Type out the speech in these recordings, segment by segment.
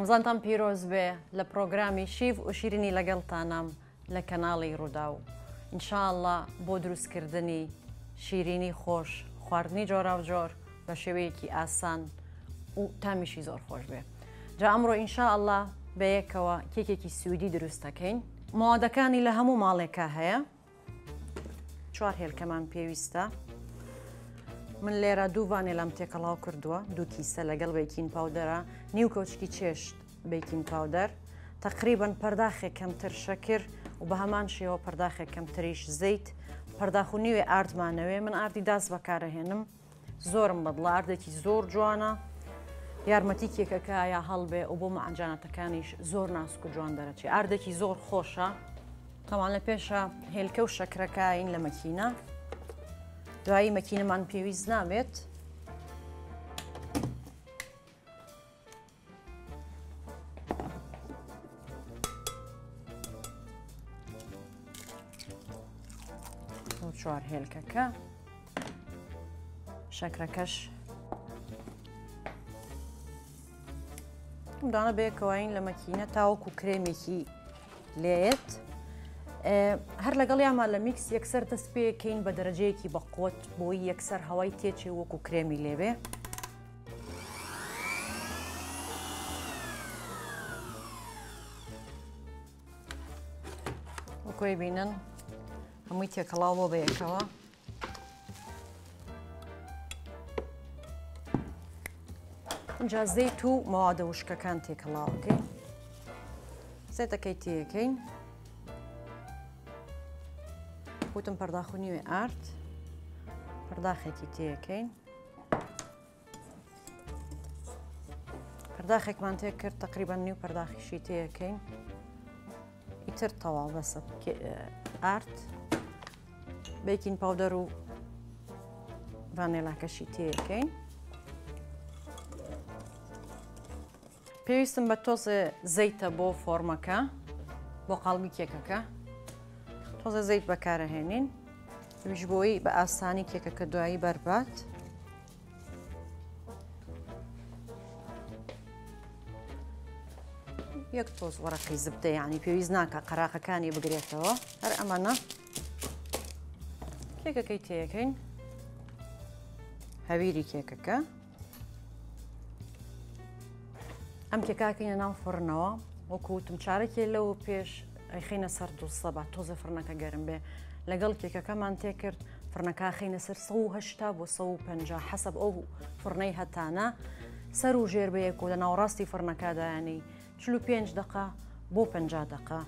مزانتان پیرۆز بێ لە پرۆگرامی شیف و شیرینی لەگەڵتانم لە کەناڵی ڕوودا و ئینشاءڵڵا بۆ دروستکردنی شیرینی خۆش خواردنی جۆرا و جۆر بە شێوەیەکی ئاسان و تامیشی زۆر خۆش بێ. جا ئەمڕۆ ئینشاءڵڵا بە یەکەوە کێکێکی سوودی دروست دەکەین. ماوەدەکانی لە هەموو ماڵێکە هەیە. 4 هێلکەمان پێویستە. من لێرە 2 ڤانێلام تێکەڵاو کردووە، 2 کیسە لەگەڵ بیکین پاودەرە، نیو کۆچکی چێشت بیکین پاودەر، تقریباً پەرداخێک کەمتر شەکر و بە هەمان شێوە پەرداخێک کەمتریش زەیت، پەرداخ و نیوێ ئاردمانەوێ. من ئاردی داس بەکارەهێنم، زۆرم بەدڵە، ئاردێکی زۆر جوانە، یارمەتی کێکەکە یا هەڵبێ و بۆ مەعجانەتەکانیش زۆر ناسک و جوان دەرەچێ. ئاردێکی زۆر خۆشە. تەمان لە پێشە هێلکە و شەکرەکەین لە مەکینە. دوایی مەکینەمان پێویست نابێت. بۆ 4 هێلکەکە شەکرەکەش دانە بەیەکەوەین لە مەکینە تاوەکو کرێمێکی لێت. هەر لەگەڵ یامان لە میکس یەکسەر دەست پێکەین بە دەرەجەیەکی بەقوت بۆی یەکسەر هەوای تێچێ وەکو کرێمی لێبێ. وەکوی بینن هەمووی تێکەڵاو بۆ بەیەکەوە. اینجا زەیت و مەوادە وشکەکان تێکەڵاوەکەین. زەیتەکەی تێیەکەین. وتم پەرداخ و نیوێ ئارد، پەرداخێکی تێیەکەین. پەرداخێکمان تێ کرد، تقریباً نیو پەرداخیشی تێیەکەین. ئیتر تەواو بەسە ئارد، بیکین پاودەر و ڤانێلاکەشی تێیەکەین. پێویستم بە تۆزێ زەیتە بۆ فۆرمەکە، بۆ قاڵبی کێکەکە. تۆزە زەیت بەکارەهێنین ویش بۆی بە ئاسانی کێکەکە دوایی بەربات. یەک تۆز وەرەقی زبدە، یعنی پێویست ناکە قەراقەکانی بگرێتەوە. هەر ئەمانە کێکەکەی تێیەکەین، هەویری کێکەکە. ئەم کێکاکەینە ناو فڕنەوە، وەکو وتم چارەکێ لەو پێش ئەیخینە سەر 200 بە تۆزە فڕنەکە گەرم بێ. لەگەڵ کێکەکەمان تێکرد فڕنەکە خینە سەر 180 بۆ 150 حەسەب ئەو فڕنەی هەتانە. سەر و ژێر بەیەک و لە ناوڕاستی فڕنەکەدایانی 45 دقە بۆ 50 دقە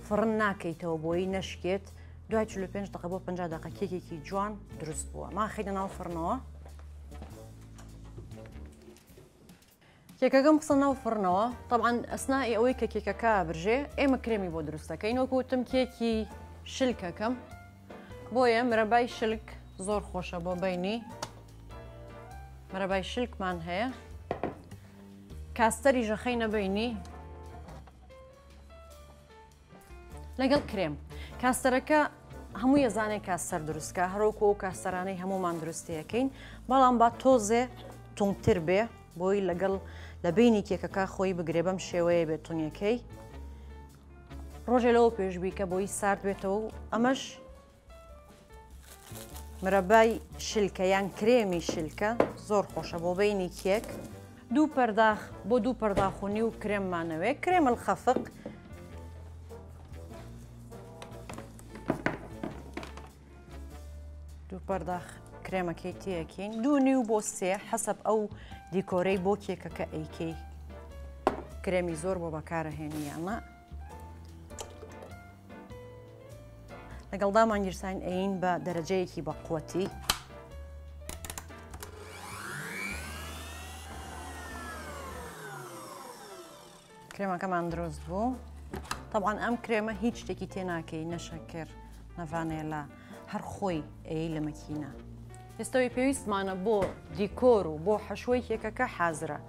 فڕن ناکەیتەوە بۆی نەشکێت. دوای 45 دقە بۆ 50 دقە کێکێکی جوان دروست بووە. ما خینە ناو فڕنەوە. کێکەکەم قسە ناو فڕنەوە. طبعاً ئەسنای ئەوەی کە کێکەکە برژێ ئێمە کرێمی بۆ دروستەکەین. وەکو وتم کێکی شلکەکەم، بۆیە مرەبای شلک زۆر خۆشە بۆ بینی. مرەبای شلکمان هەیە، کاستەری ژەخەینە بینی لەگەڵ کرێم. کاستەرەکە هەموو ێزانەی کاستەر دروستکە، هەروەکو ئەو کاستەرانەی هەمومان دروستەکەین، بەڵام با تۆزێ تونگتر بێ بۆی لەگەڵ لە بینی کێکەکە خۆی بگرێ. بەم شێوەیە بێت تونیەکەی. ڕۆژێ لەوە پێشبی کە بۆی سارد بێتەوە. ئەمەش مرەبای شلکە یان کرێمی شلکە زۆر خۆشە بۆ بینی کێک. 2 پەرداخ بۆ 2 پەرداخ و نیو کرێممانەوێ. کرێم الخەفق دوو پەرداخ کرێمەکەی تێیەکەین. 2 نیو بۆ 3 حەسەب ئەو دیکۆرەی بۆ کێکەکە ئەیکەی. کرێمی زۆر بۆ بەکارەهێنیانە. لەگەڵ دامانگیرساین ئەین بە دەرەجەیەکی بەقوەتی. کرێمەکەمان دروست بوو. طبعاً ئەم کرێمە هیچ شتێکی تێناکەی، نەشەکر، نەڤانێلا، هەر خۆی ئەی لە مەکینە. ئێستاوی پێویستمانە بۆ دیکۆر و بۆ حەشوەی کێکەکە حازرە.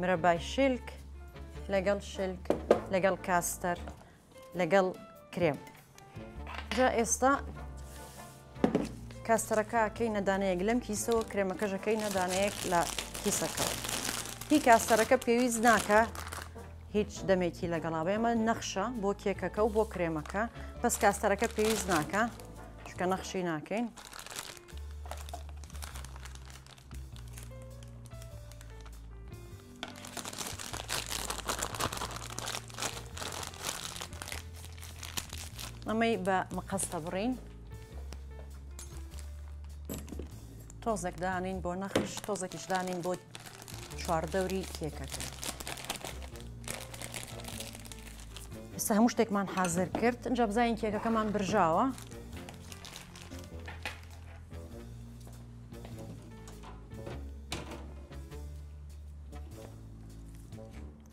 مرەبای شلک لەگەڵ شلک لەگەڵ کاستەر لەگەڵ کرێم. جا ئێستا کاستەرەکە ئەکەینە دانەیەک لەم کیسەوە، کرێمەکەش ئەکەینە دانەیەک لە کیسەکەەوە. هی کاستەرەکە پێویست ناکە هیچ دەمێکی لەگەڵا بێ ئەمە نەخشە بۆ کێکەکە و بۆ کرێمەکە بەس کاستەرەکە پێویست ناکە چکە نەخشی ناکەین ئەمەی بە مەقەستە بڕین تۆزێک دانین بۆ نەخش تۆزێکیش دانین بۆ چواردەوری کێکەکە ئێستا هەموو شتێکمان حازر کرد اینجا بزانین کێکەکەمان برژاوە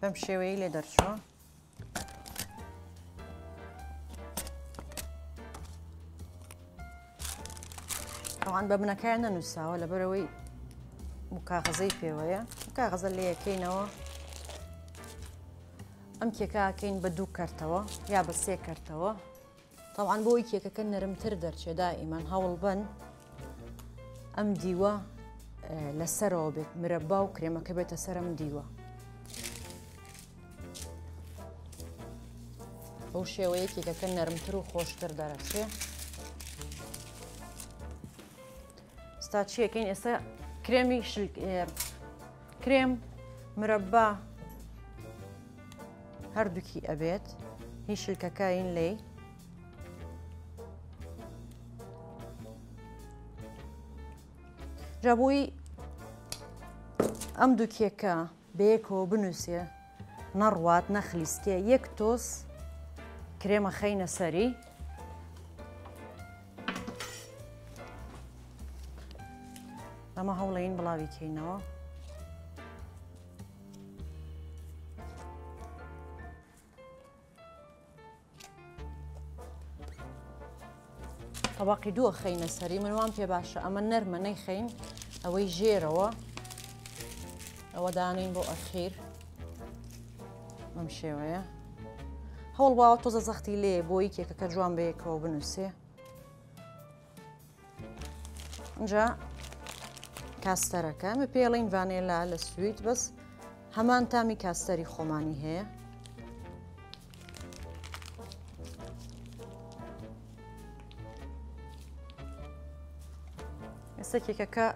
بەم شێوەیە لێ دەرچووە ئەوان بە بنەکەیان نەنووساوە لەبەرەوەی کاغەزەی پێوەیە کاغەزە لێ یەکەینەوە ئەم کێکاکەین بە 2 کەرتەوە یا بە 3 کەرتەوە تاوان بۆی کێکەکە نەرمتر دەرچێ دائیمان هەوڵ بن ئەم دیوە لەسەرەوە بێت مرەبا و کرێمەکە بێتە سەر ئەم دیوە بەو شێوەیە کێکەکە نەرمتر و خۆشتر دەرەچێ ستا چیەکەین ئێستا کرێمی کرێم مرەبا هەردووکی ئەبێت هیچ شلکەکەین لێ جابووی ئەم دوو کێکە بەیەکەوە بنووسێ نەڕوات نەخلیسکێ یەک تۆس کرێمە خەینە سەری ئەمە هەوڵەین بڵاوی کەینەوە طبقی 2 خەینە سەری منوان پێ باشە ئەمە نەرمە نەیخەین ئەوەی ژێرەوە ئەوە دانین بۆ ئەخیر ئەم شێوەیە هەوڵ باوە تۆزە زەختی لێ بۆی کێکەکە جوان بەیەکەوە بنووسێ اینجا کاستەرەکە ئەمە پێڵین ڤانێلا لە سویت بەس هەمان تامی کاستەری خۆمانی هەیە ئێستا کێکەکە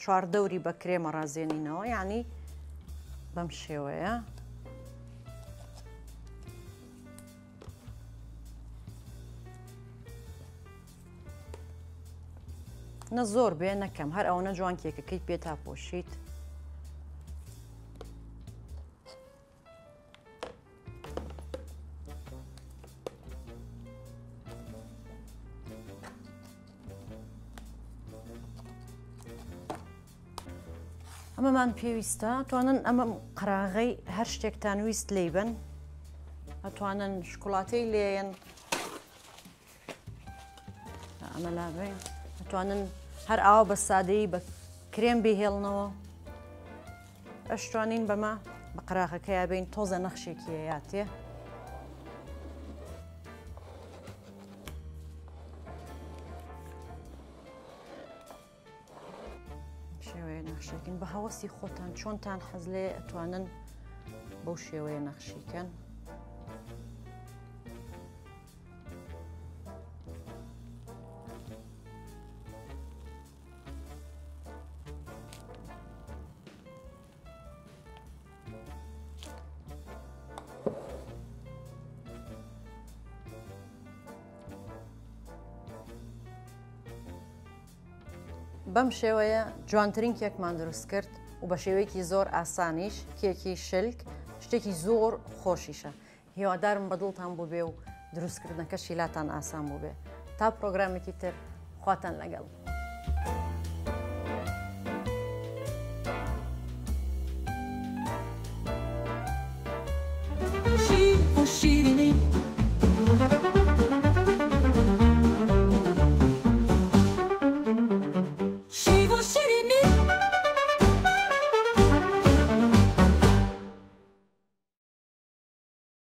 چواردەوری بە کرێمە ڕازێنینەوە یعنی بەم شێوەیە نە زۆر بێ نەکەم هەر ئەوەنە جوان کێکەکەی پێ تاپۆشیت ئەمەمان پێویستە توانن ئەمە قراغەی هەر شتێکتان ویست لێبن ئەتوانن شکوڵاتەی لێن ئەمە لابین ئەتوانن هەر ئاوا بە سادەیی بە کرێم بهێڵنەوە ئەشتوانین بەمە بە قراغەکە یابین تۆزە نەخشێکی هەیەاتێ شێوەیە نەخشەکەین بە هەوەسی خۆتان چۆنتان حەز لێ ئەتوانن بەو شێوەیە نەخشیکەن بەم شێوەیە جوانترین کێکمان دروست کرد و بە شێوەیەکی زۆر ئاسانیش کێکی شلک شتێکی زۆر خۆشیشە هیوادارم بەدڵتان بوو بێ و دروستکردنەکەشی لاتان ئاسان بوو بێ تا پرۆگرامێکی تر خواتان لەگەڵ